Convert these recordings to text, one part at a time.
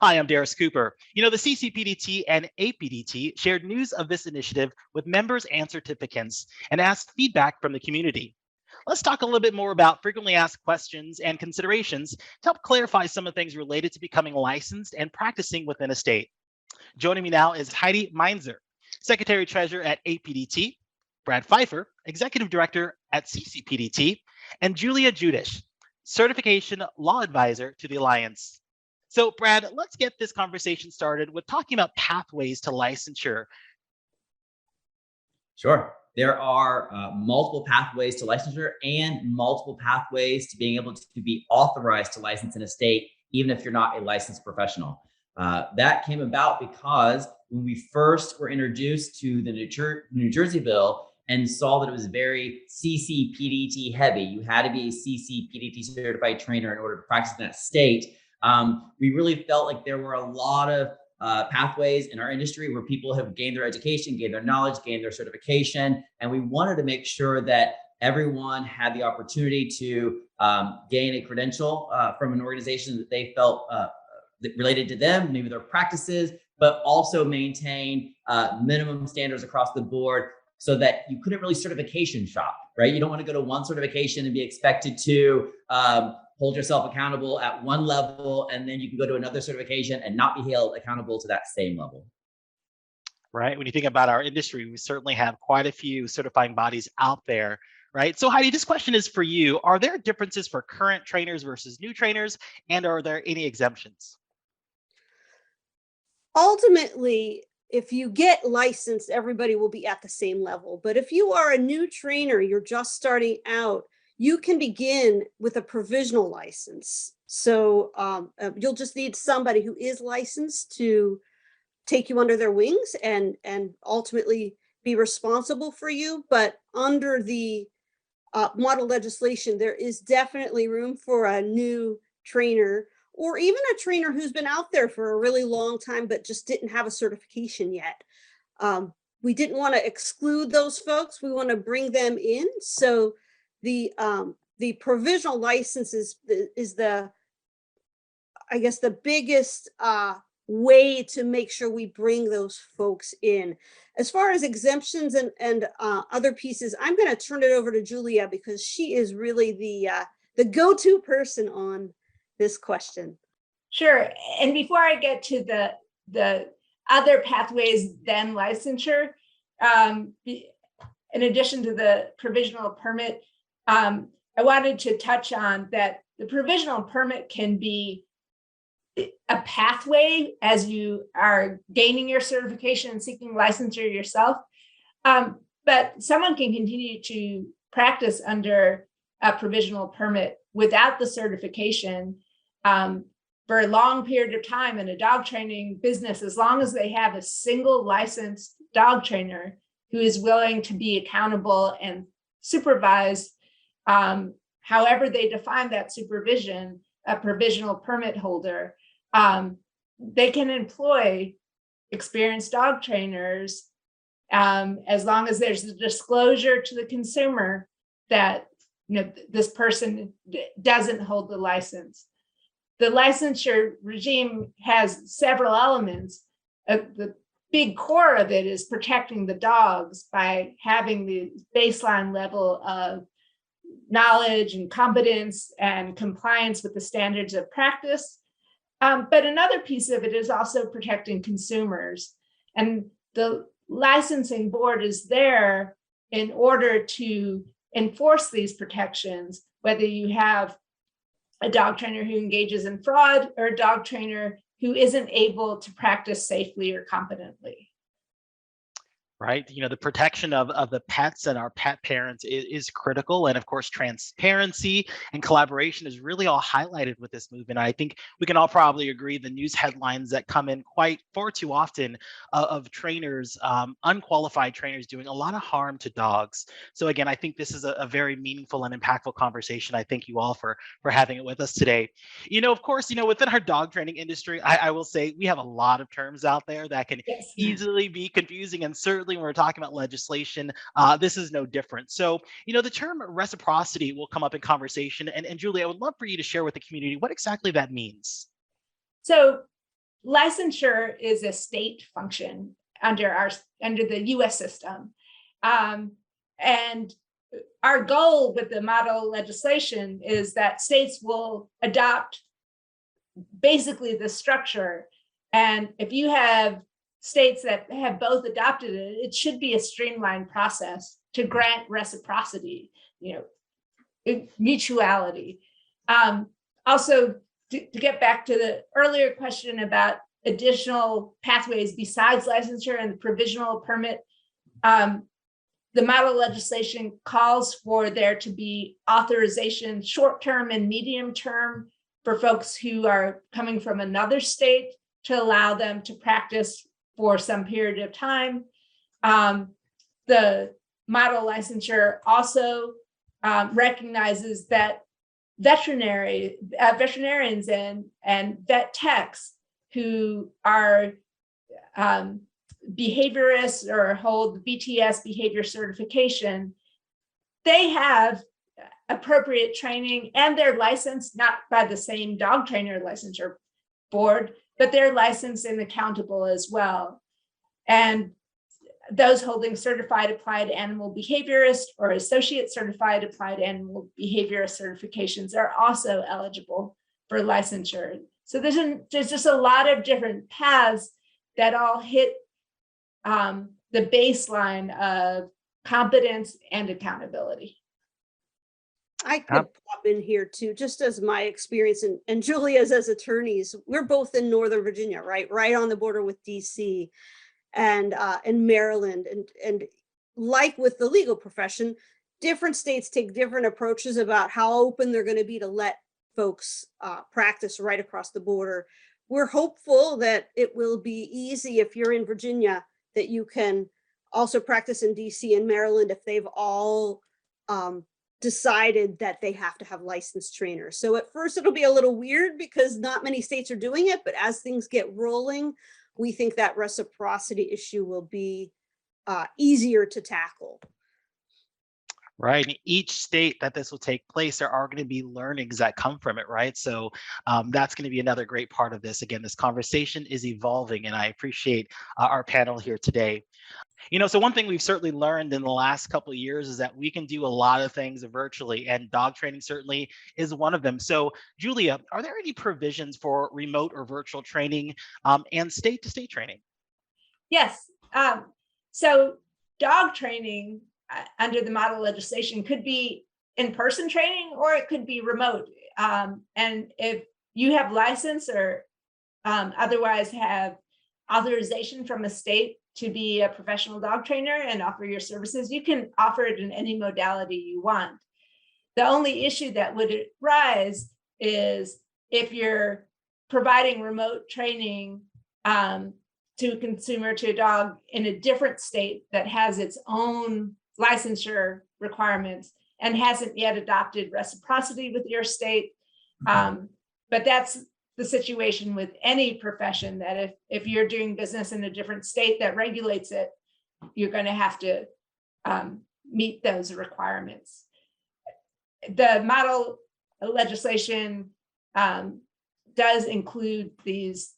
Hi, I'm Darius Cooper. The CCPDT and APDT shared news of this initiative with members and certificants and asked feedback from the community. Let's talk a little bit more about frequently asked questions and considerations to help clarify some of the things related to becoming licensed and practicing within a state. Joining me now is Heidi Meinzer, Secretary Treasurer at APDT, Brad Pfeiffer, Executive Director at CCPDT, and Julia Judish, Certification Law Advisor to the Alliance. So, Brad, let's get this conversation started with talking about pathways to licensure. Sure. There are multiple pathways to licensure and multiple pathways to being able to be authorized to license in a state, even if you're not a licensed professional. That came about because when we first were introduced to the New Jersey bill and saw that it was very CCPDT heavy, you had to be a CCPDT certified trainer in order to practice in that state. We really felt like there were a lot of pathways in our industry where people have gained their education, gained their knowledge, gained their certification. And we wanted to make sure that everyone had the opportunity to gain a credential from an organization that they felt that related to them, maybe their practices, but also maintain minimum standards across the board so that you couldn't really certification shop, right? You don't want to go to one certification and be expected to hold yourself accountable at one level, and then you can go to another certification and not be held accountable to that same level. Right? When you think about our industry, we certainly have quite a few certifying bodies out there, right? So, Heidi, this question is for you. Are there differences for current trainers versus new trainers, and are there any exemptions? Ultimately, if you get licensed, everybody will be at the same level. But if you are a new trainer, you're just starting out, you can begin with a provisional license. So you'll just need somebody who is licensed to take you under their wings and ultimately be responsible for you. But under the model legislation, there is definitely room for a new trainer or even a trainer who's been out there for a really long time but just didn't have a certification yet. We didn't want to exclude those folks. We want to bring them in. So the provisional license is the, I guess, the biggest way to make sure we bring those folks in. As far as exemptions and other pieces, I'm going to turn it over to Julia because she is really the go-to person on this question. Sure. And before I get to the other pathways than licensure, in addition to the provisional permit, I wanted to touch on that the provisional permit can be a pathway as you are gaining your certification and seeking licensure yourself. But someone can continue to practice under a provisional permit without the certification for a long period of time in a dog training business, as long as they have a single licensed dog trainer who is willing to be accountable and supervise however they define that supervision, a provisional permit holder. They can employ experienced dog trainers as long as there's a disclosure to the consumer that this person doesn't hold the license. The licensure regime has several elements. The big core of it is protecting the dogs by having the baseline level of knowledge and competence and compliance with the standards of practice. But another piece of it is also protecting consumers. And the licensing board is there in order to enforce these protections, whether you have a dog trainer who engages in fraud or a dog trainer who isn't able to practice safely or competently. Right? The protection of the pets and our pet parents is critical. And of course, transparency and collaboration is really all highlighted with this movement. I think we can all probably agree the news headlines that come in quite far too often of trainers, unqualified trainers doing a lot of harm to dogs. So again, I think this is a very meaningful and impactful conversation. I thank you all for having it with us today. Of course, within our dog training industry, I will say we have a lot of terms out there that can Yes. easily be confusing, and certainly when we're talking about legislation, this is no different. So, the term reciprocity will come up in conversation. And Julie, I would love for you to share with the community what exactly that means. So licensure is a state function under the US system. And our goal with the model legislation is that states will adopt basically the structure. And if you have states that have both adopted it, it should be a streamlined process to grant reciprocity, mutuality. Also, to get back to the earlier question about additional pathways besides licensure and the provisional permit, the model legislation calls for there to be authorization short-term and medium-term for folks who are coming from another state to allow them to practice for some period of time. The model licensure also recognizes that veterinarians and vet techs who are behaviorists or hold BTS behavior certification, they have appropriate training and they're licensed not by the same dog trainer licensure board, but they're licensed and accountable as well. And those holding certified applied animal behaviorist or associate certified applied animal behaviorist certifications are also eligible for licensure. So there's just a lot of different paths that all hit the baseline of competence and accountability. I could pop in here too, just as my experience and Julia's as attorneys. We're both in Northern Virginia, right on the border with DC and Maryland. And like with the legal profession, different states take different approaches about how open they're going to be to let folks practice right across the border. We're hopeful that it will be easy if you're in Virginia, that you can also practice in DC and Maryland if they've all decided that they have to have licensed trainers. So at first it'll be a little weird because not many states are doing it, but as things get rolling, we think that reciprocity issue will be easier to tackle. Right. In each state that this will take place, there are going to be learnings that come from it, right? So that's going to be another great part of this. Again, this conversation is evolving, and I appreciate our panel here today. So one thing we've certainly learned in the last couple of years is that we can do a lot of things virtually, and dog training certainly is one of them. So Julia, are there any provisions for remote or virtual training and state-to-state training? Yes. So dog training under the model legislation could be in-person training or it could be remote. And if you have license or otherwise have authorization from a state to be a professional dog trainer and offer your services, you can offer it in any modality you want. The only issue that would arise is if you're providing remote training to a consumer, to a dog in a different state that has its own licensure requirements and hasn't yet adopted reciprocity with your state. But that's the situation with any profession, that if you're doing business in a different state that regulates it, you're going to have to meet those requirements. The model legislation does include these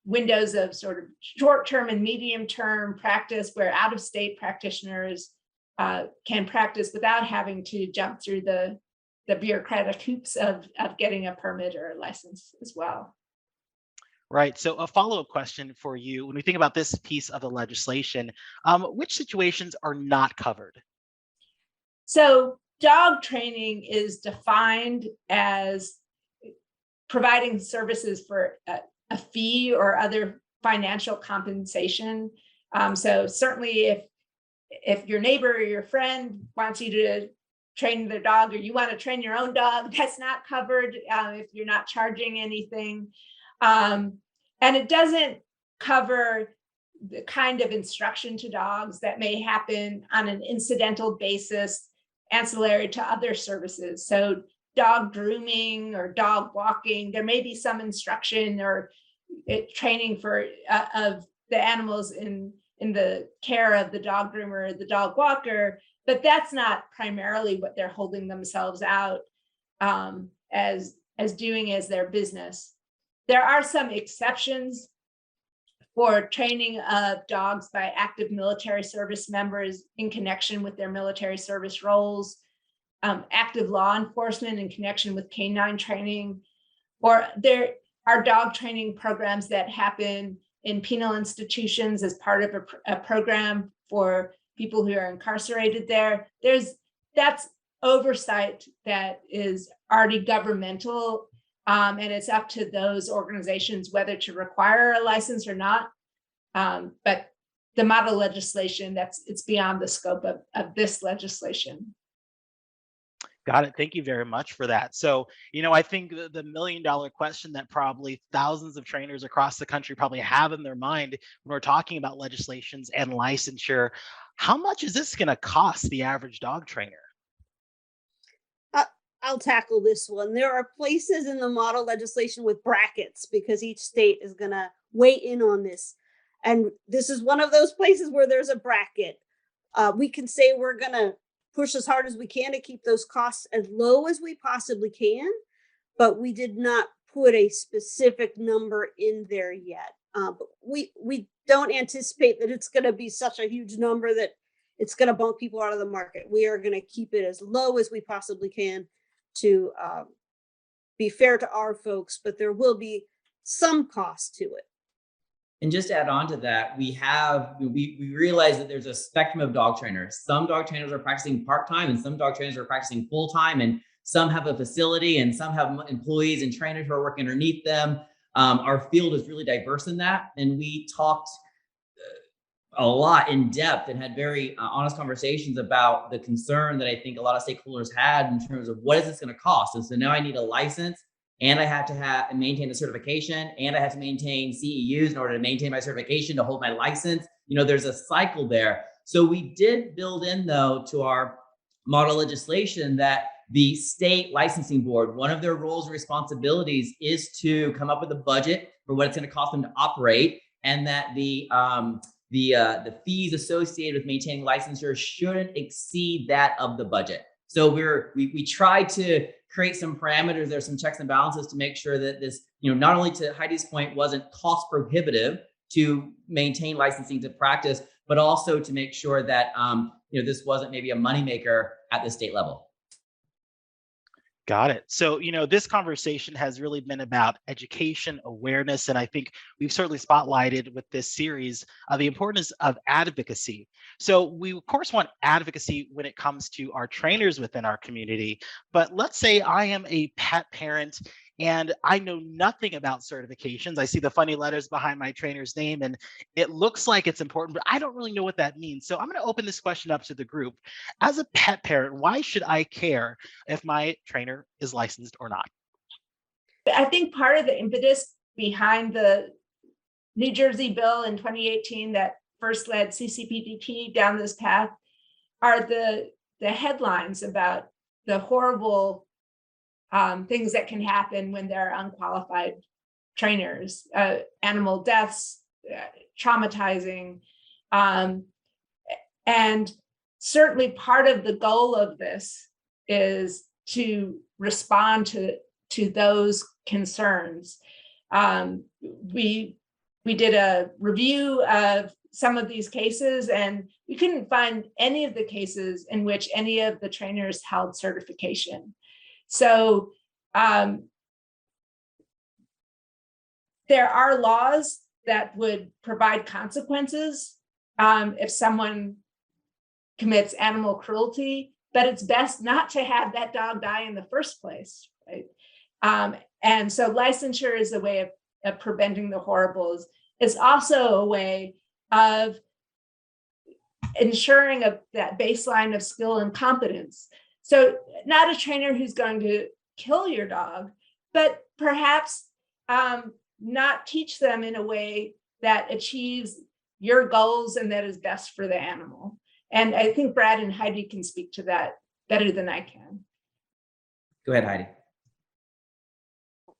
windows of sort of short-term and medium-term practice where out-of-state practitioners can practice without having to jump through the bureaucratic hoops of getting a permit or a license as well. Right. So a follow-up question for you. When we think about this piece of the legislation, which situations are not covered? So dog training is defined as providing services for a fee or other financial compensation. So certainly if your neighbor or your friend wants you to train their dog, or you want to train your own dog, that's not covered if you're not charging anything. And it doesn't cover the kind of instruction to dogs that may happen on an incidental basis, ancillary to other services. So dog grooming or dog walking, there may be some instruction or training for of the animals in the care of the dog groomer or the dog walker, but that's not primarily what they're holding themselves out as doing as their business. There are some exceptions for training of dogs by active military service members in connection with their military service roles, active law enforcement in connection with canine training, or there are dog training programs that happen in penal institutions as part of a program for people who are incarcerated there. That's oversight that is already governmental. And it's up to those organizations whether to require a license or not. But the model legislation, it's beyond the scope of this legislation. Got it. Thank you very much for that. So, I think the million-dollar question that probably thousands of trainers across the country probably have in their mind when we're talking about legislations and licensure, how much is this going to cost the average dog trainer? I'll tackle this one. There are places in the model legislation with brackets because each state is going to weigh in on this. And this is one of those places where there's a bracket. We can say we're going to push as hard as we can to keep those costs as low as we possibly can, but we did not put a specific number in there yet. But we don't anticipate that it's going to be such a huge number that it's going to bump people out of the market. We are going to keep it as low as we possibly can to be fair to our folks, but there will be some cost to it. And just to add on to that, we realize that there's a spectrum of dog trainers. Some dog trainers are practicing part-time and some dog trainers are practicing full-time, and some have a facility and some have employees and trainers who are working underneath them. Our field is really diverse in that. And we talked a lot in depth and had very honest conversations about the concern that I think a lot of stakeholders had in terms of what is this going to cost? And so now I need a license, and I have to maintain the certification, and I have to maintain CEUs in order to maintain my certification to hold my license. There's a cycle there. So we did build in, though, to our model legislation that the state licensing board, one of their roles and responsibilities is to come up with a budget for what it's going to cost them to operate, and that the fees associated with maintaining licensure shouldn't exceed that of the budget. So we try to create some parameters. There's some checks and balances to make sure that this, not only to Heidi's point, wasn't cost prohibitive to maintain licensing to practice, but also to make sure that this wasn't maybe a moneymaker at the state level. Got it. So, this conversation has really been about education, awareness, and I think we've certainly spotlighted with this series the importance of advocacy. So we, of course, want advocacy when it comes to our trainers within our community. But let's say I am a pet parent and I know nothing about certifications. I see the funny letters behind my trainer's name and it looks like it's important, but I don't really know what that means. So I'm going to open this question up to the group. As a pet parent, why should I care if my trainer is licensed or not? I think part of the impetus behind the New Jersey bill in 2018 that first led CCPDT down this path are the headlines about the horrible things that can happen when there are unqualified trainers, animal deaths, traumatizing. And certainly part of the goal of this is to respond to those concerns. We did a review of some of these cases, and we couldn't find any of the cases in which any of the trainers held certification. So there are laws that would provide consequences if someone commits animal cruelty, but it's best not to have that dog die in the first place, right? And so licensure is a way of preventing the horribles. It's also a way of ensuring that baseline of skill and competence. So not a trainer who's going to kill your dog, but perhaps not teach them in a way that achieves your goals and that is best for the animal. And I think Brad and Heidi can speak to that better than I can. Go ahead, Heidi.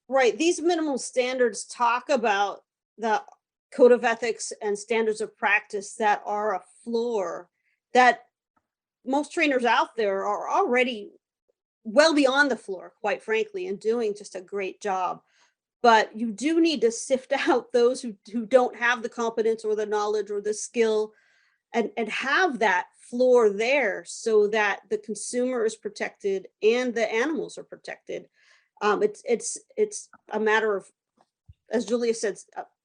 Right. These minimal standards talk about the code of ethics and standards of practice that are a floor that most trainers out there are already well beyond the floor, quite frankly, and doing just a great job. but you do need to sift out those who don't have the competence or the knowledge or the skill, and have that floor there so that the consumer is protected and the animals are protected. It's a matter of, as Julia said,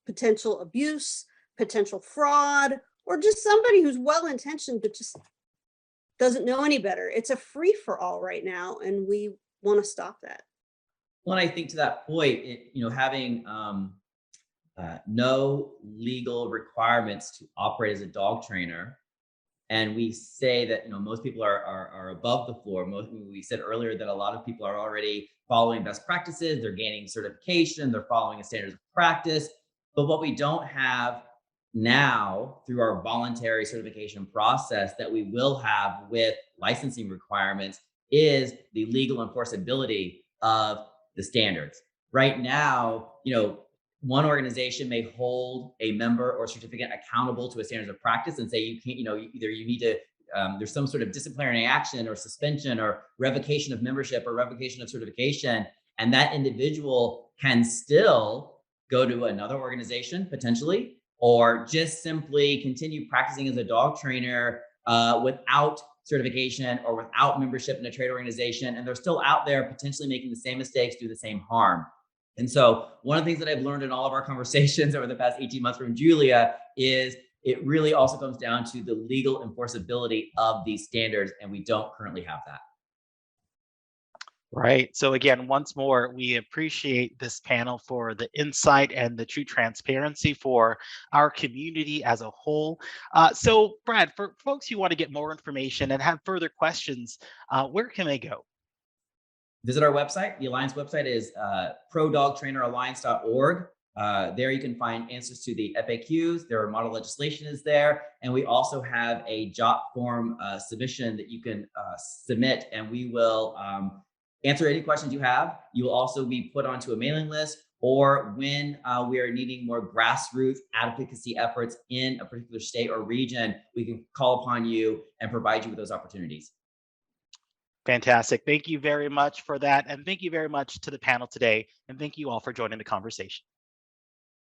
potential abuse, potential fraud, or just somebody who's well intentioned but just doesn't know any better. It's a free for all right now, and we want to stop that. Well, I think to that point, having no legal requirements to operate as a dog trainer, and we say that most people are above the floor. We said earlier that a lot of people are already following best practices. They're gaining certification. They're following a standards of practice. But what we don't have now through our voluntary certification process that we will have with licensing requirements is the legal enforceability of the standards. Right now, one organization may hold a member or certificant accountable to a standards of practice and say you can't, either you need to, there's some sort of disciplinary action or suspension or revocation of membership or revocation of certification. And that individual can still go to another organization potentially, or just simply continue practicing as a dog trainer without certification or without membership in a trade organization. And they're still out there potentially making the same mistakes, do the same harm. And so one of the things that I've learned in all of our conversations over the past 18 months from Julia is it really also comes down to the legal enforceability of these standards, and we don't currently have that. Right. So again, once more, we appreciate this panel for the insight and the true transparency for our community as a whole. So Brad, for folks who want to get more information and have further questions, where can they go? Visit our website. The Alliance website is prodogtraineralliance.org. There you can find answers to the FAQs. Their model legislation is there. And we also have a JOT form submission that you can submit, and we will answer any questions you have. You will also be put onto a mailing list, or when we are needing more grassroots advocacy efforts in a particular state or region, we can call upon you and provide you with those opportunities. Fantastic. Thank you very much for that. And thank you very much to the panel today. And thank you all for joining the conversation.